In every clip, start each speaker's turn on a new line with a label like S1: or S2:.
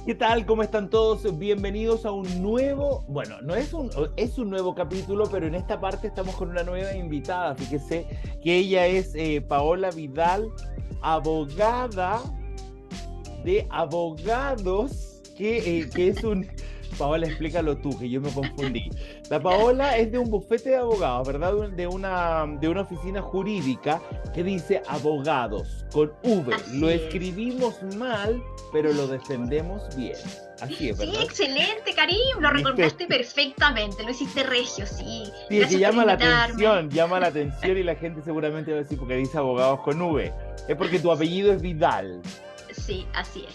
S1: ¿Qué tal? ¿Cómo están todos? Bienvenidos a un nuevo, bueno, no es un nuevo capítulo, pero en esta parte estamos con una nueva invitada. Fíjese que ella es Paola Vidal, abogada de abogados, que es un... Paola, explícalo tú, que yo me confundí. La Paola es de un bufete de abogados, ¿verdad? De una oficina jurídica que dice abogados, con V.
S2: Así
S1: Lo
S2: es.
S1: escribimos mal, pero lo defendemos bien. Así es,
S2: Sí,
S1: ¿verdad?
S2: excelente, Karim, lo
S1: ¿Viste?
S2: recordaste perfectamente, lo hiciste regio, sí.
S1: Sí, es que
S2: Gracias por invitarme.
S1: llama la atención y la gente seguramente va a decir porque dice abogados con V. Es porque tu apellido es Vidal.
S2: Sí, así es.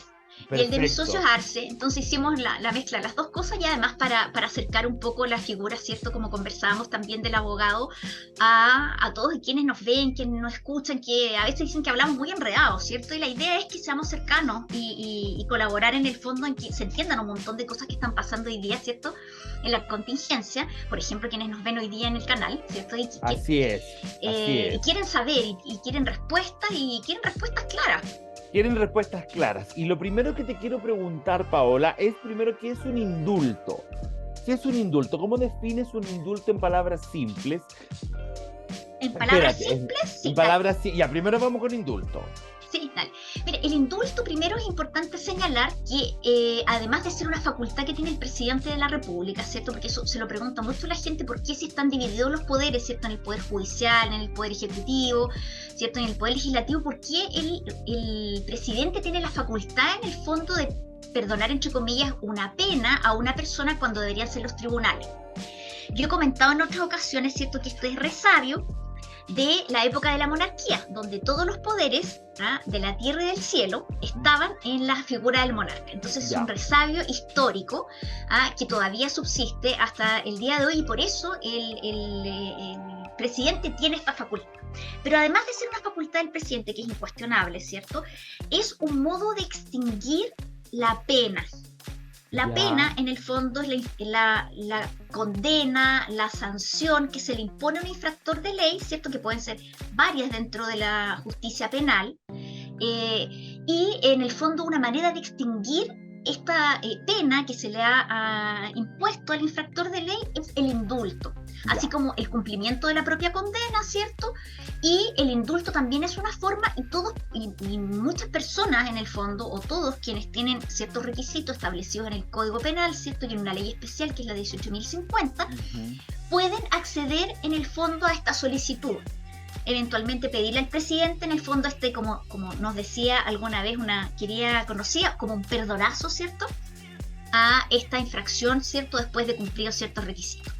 S2: Y el de mis socios
S1: Perfecto.
S2: Arce, entonces hicimos la mezcla de las dos cosas y además para acercar un poco la figura, ¿cierto? Como conversábamos también del abogado a todos quienes nos ven, quienes nos escuchan, que a veces dicen que hablamos muy enredados, ¿cierto? Y la idea es que seamos cercanos y colaborar en el fondo en que se entiendan un montón de cosas que están pasando hoy día, ¿cierto? En la contingencia, por ejemplo, quienes nos ven hoy día en el canal, ¿cierto? Y
S1: Así es, así
S2: y
S1: es.
S2: quieren saber y quieren respuestas claras.
S1: Quieren respuestas claras. Y lo primero que te quiero preguntar, Paola, es primero, ¿qué es un indulto? ¿Qué es un indulto? ¿Cómo defines un indulto en palabras simples?
S2: En palabras
S1: Espérate,
S2: simples,
S1: en
S2: sí, dale.
S1: palabras simples. Ya, primero vamos con indulto.
S2: Sí, dale. Mire, el indulto primero es importante señalar que además de ser una facultad que tiene el presidente de la República, ¿cierto? Porque eso se lo pregunta mucho la gente, ¿por qué si están divididos los poderes, ¿cierto? En el poder judicial, en el poder ejecutivo, ¿cierto? En el poder legislativo, ¿por qué el presidente tiene la facultad en el fondo de perdonar, entre comillas, una pena a una persona cuando deberían ser los tribunales? Yo he comentado en otras ocasiones, ¿cierto? Que esto es resabio de la época de la monarquía, donde todos los poderes de la tierra y del cielo estaban en la figura del monarca. Entonces es un
S1: Ya.
S2: resabio histórico que todavía subsiste hasta el día de hoy y por eso el presidente tiene esta facultad. Pero además de ser una facultad del presidente, que es incuestionable, ¿cierto? Es un modo de extinguir la pena. La
S1: Ya.
S2: pena, en el fondo, es la condena, la sanción que se le impone a un infractor de ley, ¿cierto? Que pueden ser varias dentro de la justicia penal, y en el fondo una manera de extinguir esta pena que se le ha impuesto al infractor de ley es el indulto, así
S1: Ya.
S2: como el cumplimiento de la propia condena, ¿cierto? Y el indulto también es una forma, y muchas personas en el fondo, o todos quienes tienen ciertos requisitos establecidos en el Código Penal, ¿cierto? Y en una ley especial que es la 18.050,
S1: Ujú.
S2: pueden acceder en el fondo a esta solicitud. Eventualmente pedirle al presidente, en el fondo, como nos decía alguna vez una querida conocida, como un perdonazo, ¿cierto? A esta infracción, ¿cierto? Después de cumplidos ciertos requisitos.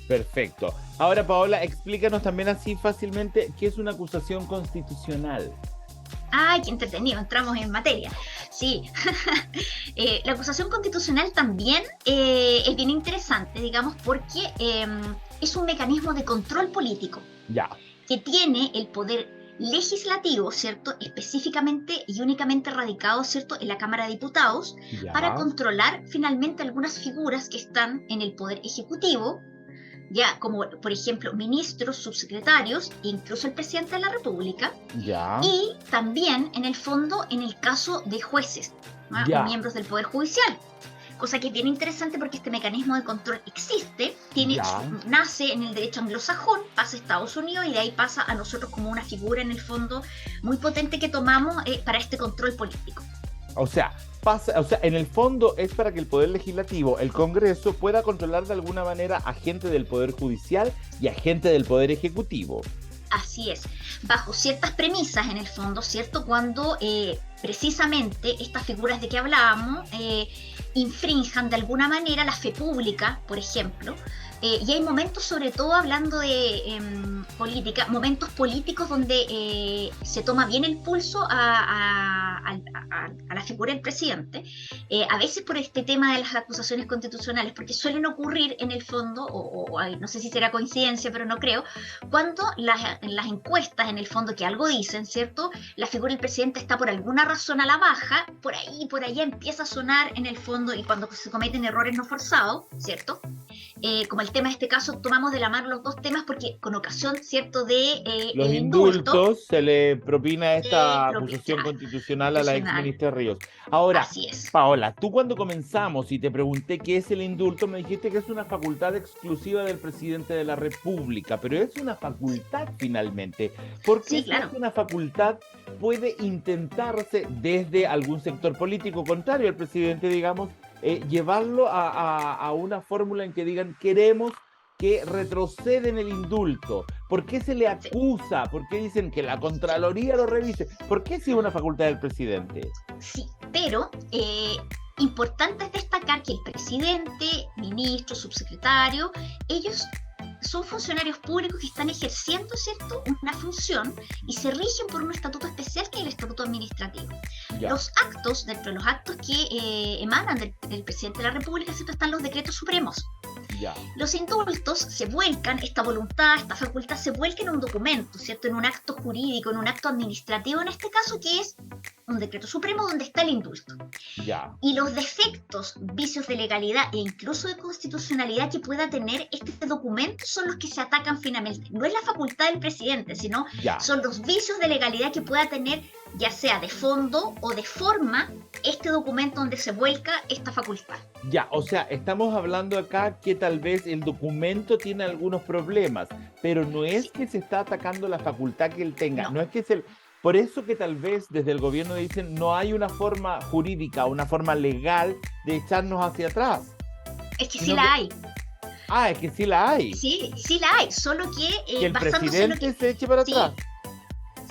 S1: Perfecto. Ahora, Paola, explícanos también así fácilmente qué es una acusación constitucional.
S2: ¡Ay, qué entretenido! Entramos en materia. Sí, la acusación constitucional también es bien interesante, digamos, porque es un mecanismo de control político
S1: Ya.
S2: que tiene el poder legislativo, ¿cierto? Específicamente y únicamente radicado, ¿cierto? En la Cámara de Diputados, para
S1: Ya.
S2: controlar finalmente algunas figuras que están en el poder ejecutivo, ya como por ejemplo ministros, subsecretarios, incluso el presidente de la República,
S1: Ya.
S2: y también en el fondo en el caso de jueces, ¿no? O
S1: Ya.
S2: miembros del Poder Judicial. Cosa que es bien interesante porque este mecanismo de control existe,
S1: Ya.
S2: nace en el derecho anglosajón, pasa a Estados Unidos y de ahí pasa a nosotros como una figura en el fondo muy potente que tomamos para este control político.
S1: En el fondo es para que el Poder Legislativo, el Congreso, pueda controlar de alguna manera a gente del Poder Judicial y a gente del Poder Ejecutivo.
S2: Así es, bajo ciertas premisas en el fondo, ¿cierto? Cuando precisamente estas figuras de que hablábamos infrinjan de alguna manera la fe pública, por ejemplo, y hay momentos, sobre todo hablando de política, momentos políticos donde se toma bien el pulso a la figura del presidente, a veces por este tema de las acusaciones constitucionales, porque suelen ocurrir en el fondo, no sé si será coincidencia, pero no creo, cuando en las encuestas, en el fondo, que algo dicen, ¿cierto? La figura del presidente está por alguna razón a la baja, por allá empieza a sonar en el fondo, y cuando se cometen errores no forzados, ¿cierto? como el tema de este caso, tomamos de la mano los dos temas porque con ocasión, ¿cierto?, de
S1: Los
S2: el indulto,
S1: indultos se le propina esta acusación
S2: claro,
S1: constitucional a la ex
S2: constitucional,
S1: ministra Ríos. Ahora,
S2: así es.
S1: Paola, tú cuando comenzamos y te pregunté qué es el indulto, me dijiste que es una facultad exclusiva del presidente de la República, pero es una facultad finalmente. ¿Por qué
S2: Sí,
S1: si es
S2: claro.
S1: una facultad puede intentarse desde algún sector político contrario al presidente, digamos, llevarlo a una fórmula en que digan queremos que retrocede en el indulto? ¿Por qué se le
S2: Sí,
S1: acusa? ¿Por qué dicen que la
S2: sí,
S1: Contraloría lo revise? ¿Por qué si es una facultad del presidente?
S2: sí, pero importante es destacar que el presidente, ministro, subsecretario, ellos son funcionarios públicos que están ejerciendo, ¿cierto?, una función y se rigen por un estatuto especial que es el estatuto administrativo.
S1: Ya,
S2: Los actos, dentro de los actos que emanan del presidente de la República, ¿cierto?, están los decretos supremos.
S1: ya,
S2: Los indultos se vuelcan, esta voluntad, esta facultad se vuelca en un documento, ¿cierto?, en un acto jurídico, en un acto administrativo, en este caso, que es un decreto supremo donde está el indulto.
S1: ya,
S2: Y los defectos, vicios de legalidad e incluso de constitucionalidad que pueda tener este documento son los que se atacan finalmente. No es la facultad del presidente, sino
S1: ya.
S2: son los vicios de legalidad que pueda tener, ya sea de fondo o de forma, este documento donde se vuelca esta facultad.
S1: Ya, o sea, estamos hablando acá que tal vez el documento tiene algunos problemas, pero no es
S2: Sí,
S1: que se está atacando la facultad que él tenga,
S2: no,
S1: no es que se... Por eso que tal vez desde el gobierno dicen no hay una forma jurídica, una forma legal de echarnos hacia atrás,
S2: es que sí
S1: sino que,
S2: la hay.
S1: es que sí la hay,
S2: Sí, sí la hay, solo que
S1: que el
S2: basándose en lo
S1: presidente
S2: que...
S1: se eche para
S2: Sí,
S1: atrás.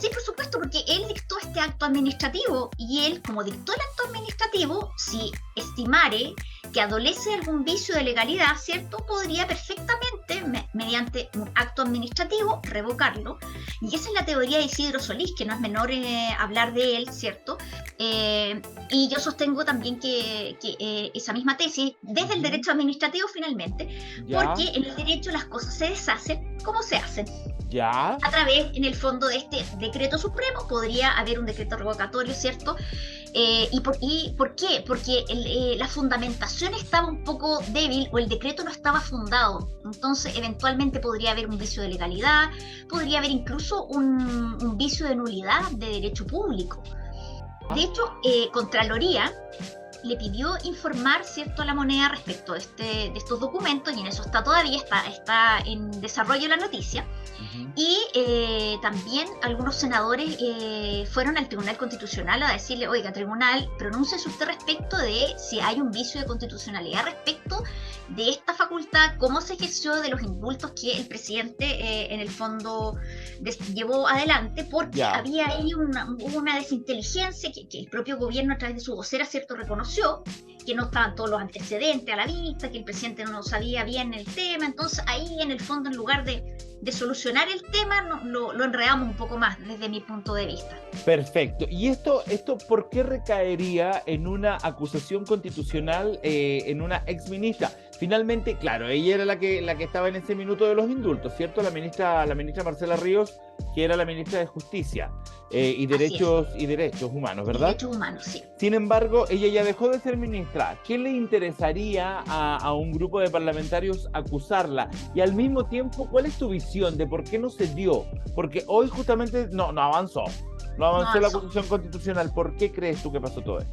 S2: sí, por supuesto, porque él dictó este acto administrativo y él, como dictó el acto administrativo, si estimare que adolece de algún vicio de legalidad, ¿cierto?, podría perfectamente, mediante un acto administrativo, revocarlo. Y esa es la teoría de Isidro Solís, que no es menor hablar de él, ¿cierto? Y yo sostengo también que esa misma tesis, desde el
S1: Ujú.
S2: derecho administrativo finalmente,
S1: Ya,
S2: porque en el derecho las cosas se deshacen como se hacen
S1: ya,
S2: a través, en el fondo, de este decreto supremo. Podría haber un decreto revocatorio, ¿cierto? ¿Y por qué? Porque la fundamentación estaba un poco débil o el decreto no estaba fundado. Entonces, eventualmente podría haber un vicio de legalidad, podría haber incluso un vicio de nulidad de derecho público. De
S1: ah,
S2: hecho, Contraloría le pidió informar, ¿cierto?, a la moneda respecto de estos documentos, y en eso está todavía, está en desarrollo la noticia.
S1: ujú.
S2: Y también algunos senadores fueron al Tribunal Constitucional a decirle, oiga, tribunal, pronúnciese usted respecto de si hay un vicio de constitucionalidad respecto de esta facultad, cómo se ejerció, de los indultos que el presidente en el fondo llevó adelante, porque
S1: Ya,
S2: había ahí una desinteligencia que el propio gobierno a través de su vocera, ¿cierto?, reconoció, que no estaban todos los antecedentes a la vista, que el presidente no sabía bien el tema. Entonces ahí en el fondo, en lugar de solucionar el tema, lo enredamos un poco más desde mi punto de vista.
S1: perfecto. ¿Y esto por qué recaería en una acusación constitucional en una exministra? Finalmente, claro, ella era la que estaba en ese minuto de los indultos, ¿cierto? La ministra Marcela Ríos, que era la ministra de Justicia y
S2: Así es,
S1: derechos humanos,
S2: y
S1: ¿verdad?
S2: derechos humanos, sí.
S1: Sin embargo, ella ya dejó de ser ministra. ¿Qué le interesaría a un grupo de parlamentarios acusarla? Y al mismo tiempo, ¿cuál es tu visión de por qué no se dio? Porque hoy justamente no avanzó. No
S2: No
S1: avanzó la
S2: avanzó.
S1: acusación constitucional. ¿Por qué crees tú que pasó todo esto?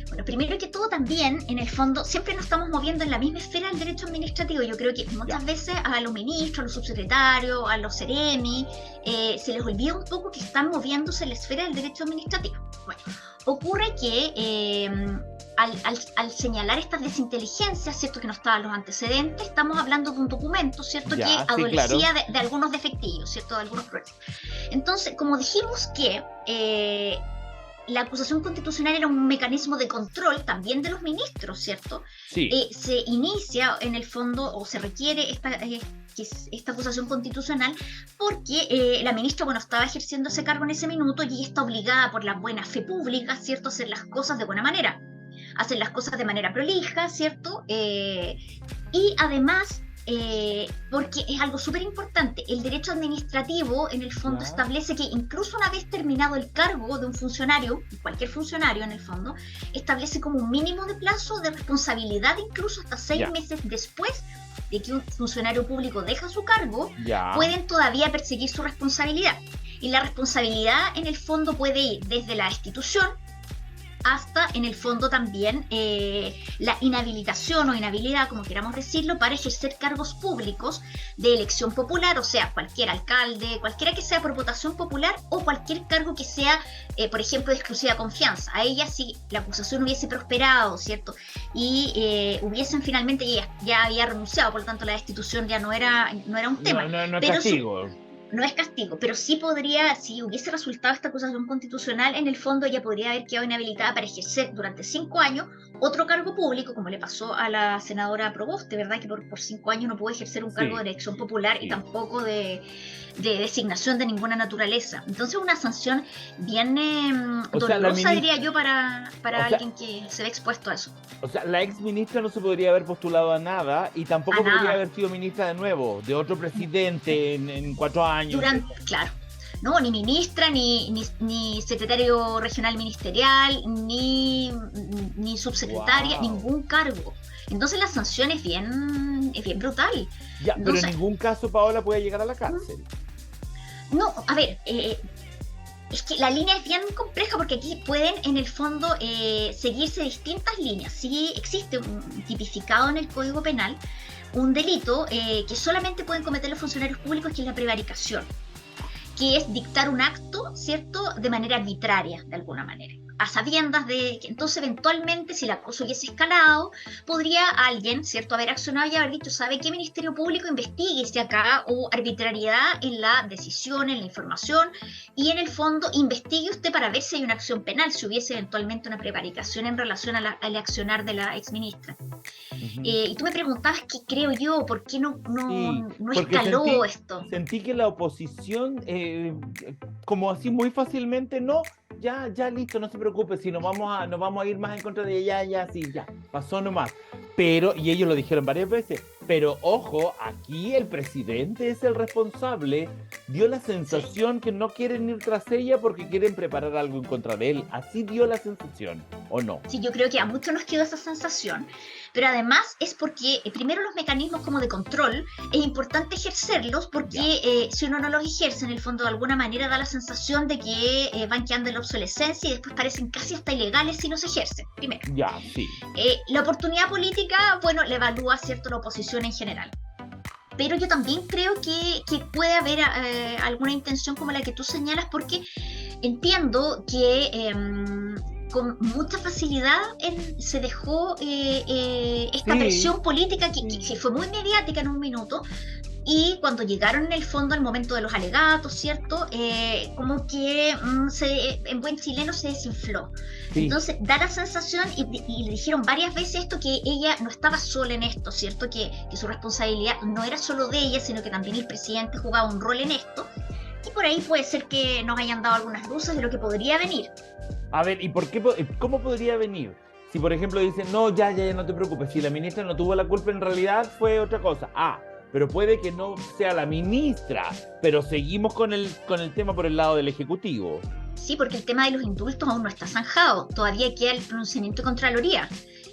S2: Bueno, primero que todo también, en el fondo, siempre nos estamos moviendo en la misma esfera del derecho administrativo. Yo creo que
S1: Ya.
S2: muchas veces a los ministros, a los subsecretarios, a los seremi, se les olvida un poco que están moviéndose en la esfera del derecho administrativo. Bueno, ocurre que al señalar estas desinteligencias, ¿cierto?, que no estaban los antecedentes, estamos hablando de un documento, ¿cierto?, que
S1: Ya, sí, claro.
S2: adolecía de algunos defectillos, ¿cierto?, de algunos problemas. Entonces, como dijimos que la acusación constitucional era un mecanismo de control también de los ministros, ¿cierto?
S1: Sí,
S2: Se inicia en el fondo, o se requiere esta acusación constitucional porque la ministra, bueno, estaba ejerciendo ese cargo en ese minuto y está obligada por la buena fe pública, ¿cierto?, a hacer las cosas de buena manera, hacer las cosas de manera prolija, ¿cierto? Y además porque es algo súper importante. El derecho administrativo, en el fondo,
S1: Ya,
S2: establece que incluso una vez terminado el cargo de un funcionario, cualquier funcionario en el fondo, establece como un mínimo de plazo de responsabilidad, incluso hasta 6 meses después de que un funcionario público deja su cargo,
S1: ya,
S2: pueden todavía perseguir su responsabilidad. Y la responsabilidad, en el fondo, puede ir desde la destitución hasta, en el fondo, también la inhabilitación o inhabilidad, como queramos decirlo, para ejercer cargos públicos de elección popular, o sea, cualquier alcalde, cualquiera que sea por votación popular, o cualquier cargo que sea, por ejemplo, de exclusiva confianza. A ella, si la acusación hubiese prosperado, ¿cierto? Y hubiesen finalmente, ya había renunciado, por lo tanto la destitución ya no era un tema.
S1: no es
S2: Pero
S1: castigo.
S2: no es castigo, pero sí podría, si hubiese resultado esta acusación constitucional, en el fondo ella podría haber quedado inhabilitada para ejercer durante 5 años otro cargo público, como le pasó a la senadora Proboste, ¿verdad? Que por 5 años no pudo ejercer un cargo
S1: Sí,
S2: de elección popular y
S1: sí.
S2: tampoco de designación de ninguna naturaleza. Entonces una sanción bien
S1: O sea,
S2: dolorosa, diría yo, para
S1: o sea,
S2: alguien que se ve expuesto a eso.
S1: o sea, la ex ministra no se podría haber postulado a nada y
S2: A
S1: tampoco podría
S2: nada.
S1: haber sido ministra de nuevo, de otro presidente en 4 años.
S2: Claro, no, ni ministra, ni secretario regional ministerial, ni subsecretaria,
S1: Wow.
S2: ningún cargo. Entonces la sanción es bien brutal.
S1: Ya, pero en
S2: Entonces,
S1: ningún caso Paola puede llegar a la cárcel.
S2: no, a ver, es que la línea es bien compleja porque aquí pueden, en el fondo, seguirse distintas líneas. Sí existe un tipificado en el Código Penal, un delito que solamente pueden cometer los funcionarios públicos, que es la prevaricación, que es dictar un acto, ¿cierto?, de manera arbitraria, de alguna manera, a sabiendas de que entonces eventualmente, si la cosa hubiese escalado, podría alguien, ¿cierto?, haber accionado y haber dicho, ¿sabe qué, Ministerio Público? Investigue si acá hubo arbitrariedad en la decisión, en la información, y en el fondo investigue usted para ver si hay una acción penal, si hubiese eventualmente una prevaricación en relación al accionar de la exministra.
S1: Ujú.
S2: Y tú me preguntabas qué creo yo, por qué no
S1: Sí, porque
S2: escaló esto.
S1: sentí que la oposición, como así muy fácilmente, no, ya listo, no se preocupe, si nos vamos a ir más en contra de ella, ya, sí, ya, pasó nomás. Pero, y ellos lo dijeron varias veces, pero ojo, aquí el presidente es el responsable, dio la sensación que no quieren ir tras ella porque quieren preparar algo en contra de él, así dio la sensación, ¿o no?
S2: Sí, yo creo que a muchos nos quedó esa sensación, pero además es porque primero los mecanismos como de control es importante ejercerlos porque si uno no los ejerce, en el fondo de alguna manera da la sensación de que van quedando en la obsolescencia y después parecen casi hasta ilegales si no se ejercen, primero.
S1: Ya, sí.
S2: La oportunidad política, bueno, la evalúa, ¿cierto?, la oposición en general. Pero yo también creo que puede haber alguna intención como la que tú señalas, porque entiendo que con mucha facilidad se dejó esta
S1: Sí,
S2: presión política que fue muy mediática en un minuto, y cuando llegaron en el fondo al momento de los alegatos, ¿cierto? Como que en buen chileno se desinfló.
S1: sí.
S2: Entonces da la sensación, y le dijeron varias veces esto, que ella no estaba sola en esto, ¿cierto? Que su responsabilidad no era solo de ella, sino que también el presidente jugaba un rol en esto. Y por ahí puede ser que nos hayan dado algunas luces de lo que podría venir.
S1: A ver, ¿y cómo podría venir? Si, por ejemplo, dicen, no, ya, no te preocupes, si la ministra no tuvo la culpa, en realidad fue otra cosa. Pero puede que no sea la ministra, pero seguimos con el tema por el lado del Ejecutivo.
S2: Sí, porque el tema de los indultos aún no está zanjado, todavía queda el pronunciamiento de Contraloría.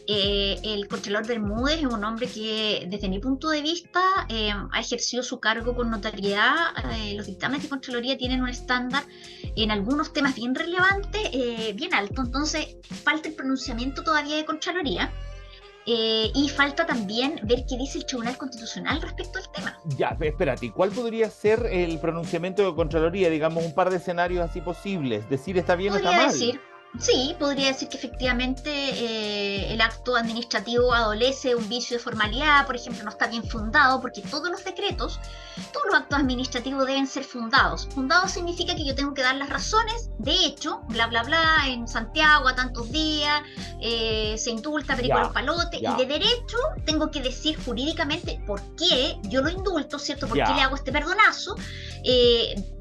S2: El Contralor Bermúdez es un hombre que, desde mi punto de vista, ha ejercido su cargo con notariedad. Los dictámenes de Contraloría tienen un estándar en algunos temas bien relevantes, bien alto. Entonces, falta el pronunciamiento todavía de Contraloría. Y falta también ver qué dice el Tribunal Constitucional respecto al tema.
S1: Ya, espérate, ¿cuál podría ser el pronunciamiento de Contraloría? Digamos, un par de escenarios así posibles. Decir está bien o está mal.
S2: Podría decir que efectivamente el acto administrativo adolece de un vicio de formalidad, por ejemplo, no está bien fundado, porque todos los actos administrativos deben ser fundados. Fundados significa que yo tengo que dar las razones, de hecho, bla, bla, bla, en Santiago a tantos días, se indulta Perico Los Palotes, y de derecho tengo que decir jurídicamente por qué yo lo indulto, ¿cierto? ¿Por qué le hago este perdonazo?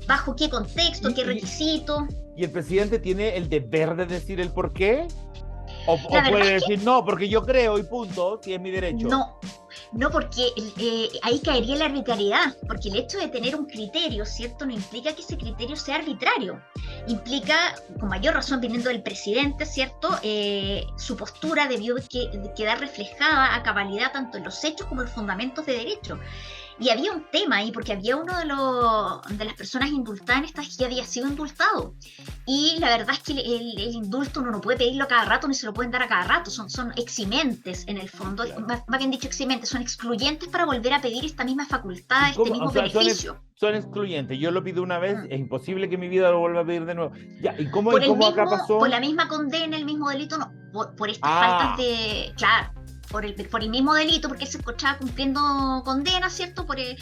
S2: ¿Bajo qué contexto? ¿Qué requisito?
S1: ¿Y el presidente tiene el deber de decir el por qué? ¿O puede decir, no, porque yo creo y punto, si es mi derecho?
S2: No, No, porque ahí caería la arbitrariedad, porque el hecho de tener un criterio, ¿cierto? No implica que ese criterio sea arbitrario. Implica, con mayor razón, viniendo del presidente, ¿cierto? Su postura debió quedar reflejada a cabalidad tanto en los hechos como en los fundamentos de derecho. Y había un tema ahí, porque había uno de las personas indultadas en estas que había sido indultado. Y la verdad es que el indulto uno no puede pedirlo a cada rato, ni se lo pueden dar a cada rato. Son eximentes, en el fondo, más bien dicho eximentes, son excluyentes para volver a pedir esta misma facultad, este mismo beneficio.
S1: Son excluyentes. Yo lo pido una vez, es imposible que mi vida lo vuelva a pedir de nuevo. Ya, ¿y cómo acá pasó?
S2: Por la misma condena, el mismo delito, no. Por estas faltas de... Claro. Por el mismo delito, porque se encontraba cumpliendo condena, ¿cierto? Que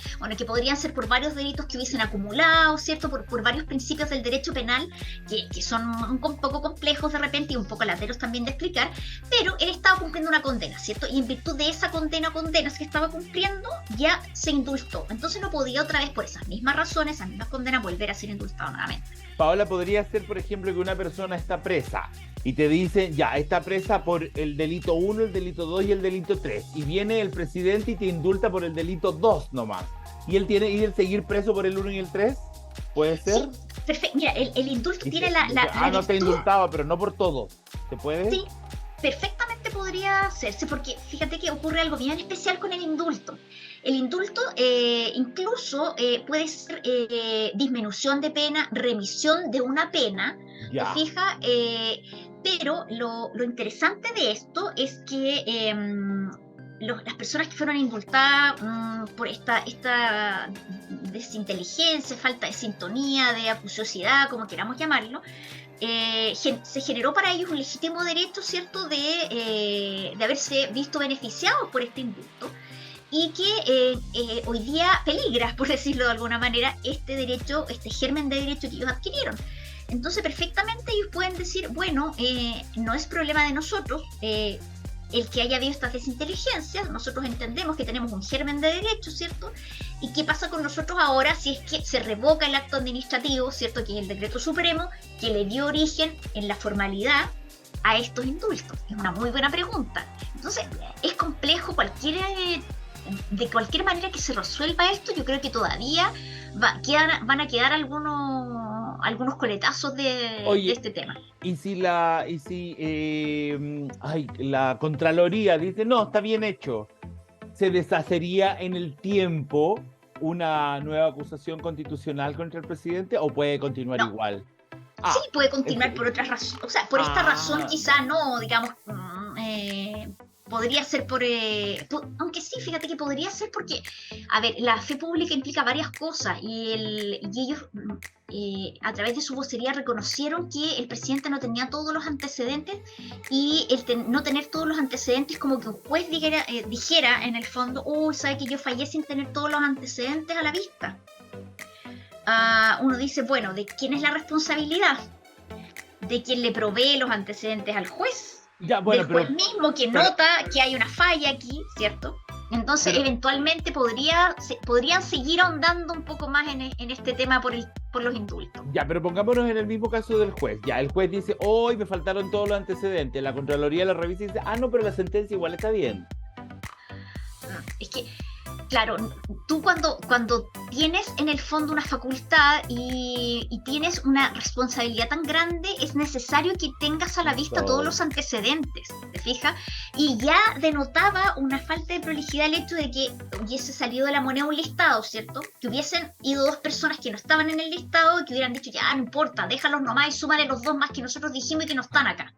S2: podrían ser por varios delitos que hubiesen acumulado, ¿cierto? Por varios principios del derecho penal que son un poco complejos de repente y un poco lateros también de explicar, pero él estaba cumpliendo una condena, ¿cierto? Y en virtud de esa condenas que estaba cumpliendo, ya se indultó. Entonces no podía otra vez, por esas mismas razones, esas mismas condenas, volver a ser indultado nuevamente.
S1: Paola, podría ser, por ejemplo, que una persona está presa y te dicen, ya, está presa por el delito 1, el delito 2 y el delito 3. Y viene el presidente y te indulta por el delito 2 nomás. ¿Y él tiene que seguir preso por el 1 y el 3? ¿Puede ser?
S2: Sí, perfecto. Mira, el indulto tiene la
S1: no te indultaba, pero no por todo. ¿Se puede?
S2: Sí, perfectamente podría hacerse, porque fíjate que ocurre algo bien especial con el indulto. El indulto incluso puede ser disminución de pena, remisión de una pena,
S1: ya.
S2: ¿te fijas? Pero lo interesante de esto es que las personas que fueron indultadas por esta desinteligencia, falta de sintonía, de acuciosidad, como queramos llamarlo, se generó para ellos un legítimo derecho, ¿cierto?, de haberse visto beneficiados por este indulto, y que hoy día peligra, por decirlo de alguna manera, este derecho, este germen de derecho que ellos adquirieron. Entonces perfectamente ellos pueden decir, bueno, no es problema de nosotros el que haya habido estas desinteligencias, nosotros entendemos que tenemos un germen de derecho, ¿cierto? ¿Y qué pasa con nosotros ahora si es que se revoca el acto administrativo, ¿cierto?, que es el decreto supremo, que le dio origen en la formalidad a estos indultos? Es una muy buena pregunta. Entonces, es complejo de cualquier manera que se resuelva esto. Yo creo que todavía van a quedar algunos coletazos de este tema.
S1: ¿Y si la Contraloría dice, no, está bien hecho, se deshacería en el tiempo una nueva acusación constitucional contra el presidente o puede continuar igual?
S2: Sí, puede continuar por otras razones. O sea, por esta razón quizá no, digamos, podría ser aunque sí, fíjate que podría ser porque, a ver, la fe pública implica varias cosas y ellos a través de su vocería reconocieron que el presidente no tenía todos los antecedentes, y no tener todos los antecedentes como que un juez dijera en el fondo, sabe que yo fallé sin tener todos los antecedentes a la vista. Uno dice, bueno, ¿de quién es la responsabilidad? ¿De quien le provee los antecedentes al juez?
S1: Ya, bueno,
S2: del juez mismo que nota que hay una falla aquí, ¿cierto? Entonces, eventualmente podrían seguir ahondando un poco más en este tema por los indultos.
S1: Ya, pero pongámonos en el mismo caso del juez. Ya, el juez dice, hoy me faltaron todos los antecedentes. La Contraloría la revisa y dice, no, pero la sentencia igual está bien.
S2: Es que, claro, tú cuando tienes en el fondo una facultad y tienes una responsabilidad tan grande, es necesario que tengas a la vista todos los antecedentes, ¿te fijas? Y ya denotaba una falta de prolijidad el hecho de que hubiese salido de la moneda un listado, ¿cierto? Que hubiesen ido dos personas que no estaban en el listado y que hubieran dicho, ya, no importa, déjalos nomás y súmale los dos más que nosotros dijimos y que no están acá.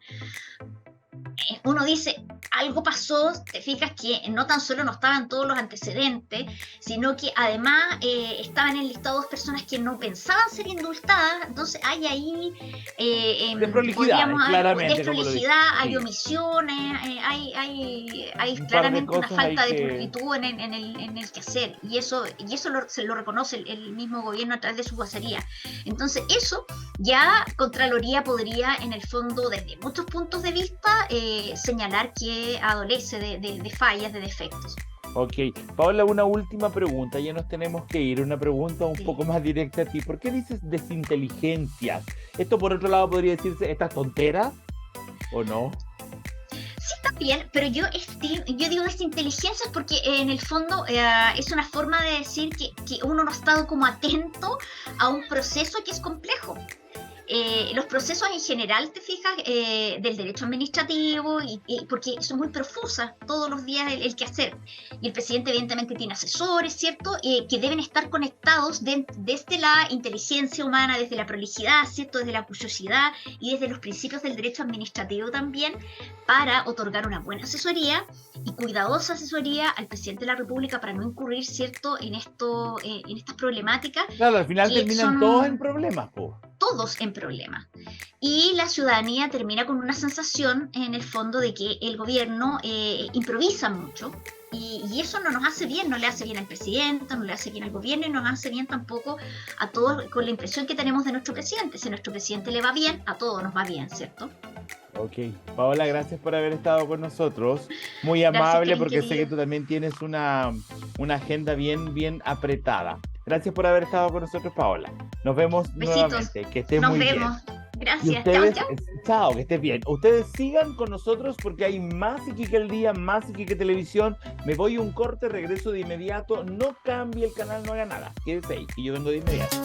S2: Uno dice, algo pasó, te fijas que no tan solo no estaban todos los antecedentes, sino que además estaban en el listado dos personas que no pensaban ser indultadas. Entonces hay ahí
S1: desprolijidad, claramente,
S2: desprolijidad, hay omisiones, hay claramente una falta de pulcritud en el quehacer, y eso se lo reconoce el mismo gobierno a través de su vocería. Entonces eso ya Contraloría podría en el fondo desde muchos puntos de vista señalar que adolece de fallas, de defectos.
S1: Ok, Paola, una última pregunta, ya nos tenemos que ir, una pregunta un poco más directa a ti. ¿Por qué dices desinteligencias? Esto por otro lado podría decirse, ¿estas tonteras o no?
S2: Sí, Bien, pero yo digo desinteligencia porque en el fondo es una forma de decir que uno no ha estado como atento a un proceso que es complejo. Los procesos en general, te fijas, del derecho administrativo, porque son muy profusas todos los días el quehacer. Y el presidente evidentemente tiene asesores, ¿cierto? Que deben estar conectados desde la inteligencia humana, desde la prolijidad, ¿cierto? Desde la curiosidad y desde los principios del derecho administrativo también, para otorgar una buena asesoría y cuidadosa asesoría al presidente de la República para no incurrir, ¿cierto?, en estas problemáticas.
S1: Claro, al final terminan todos en problemas, po.
S2: Todos en problemas. Y la ciudadanía termina con una sensación, en el fondo, de que el gobierno improvisa mucho. Y eso no nos hace bien, no le hace bien al presidente, no le hace bien al gobierno y no nos hace bien tampoco a todos con la impresión que tenemos de nuestro presidente. Si a nuestro presidente le va bien, a todos nos va bien, ¿cierto?
S1: Ok, Paola, gracias por haber estado con nosotros. Muy amable,
S2: Gracias,
S1: porque
S2: querido.
S1: sé que tú también tienes una agenda bien apretada. Gracias por haber estado con nosotros, Paola. Nos vemos
S2: Besitos.
S1: nuevamente. Que estés
S2: Nos
S1: muy
S2: vemos.
S1: bien. Y
S2: Gracias.
S1: ustedes,
S2: Chao, chao.
S1: chao, que estés bien. Ustedes sigan con nosotros porque hay más Iquique al día, más Iquique Televisión. Me voy a un corte, regreso de inmediato. No cambie el canal, no haga nada. Quédese ahí, y yo vengo de inmediato.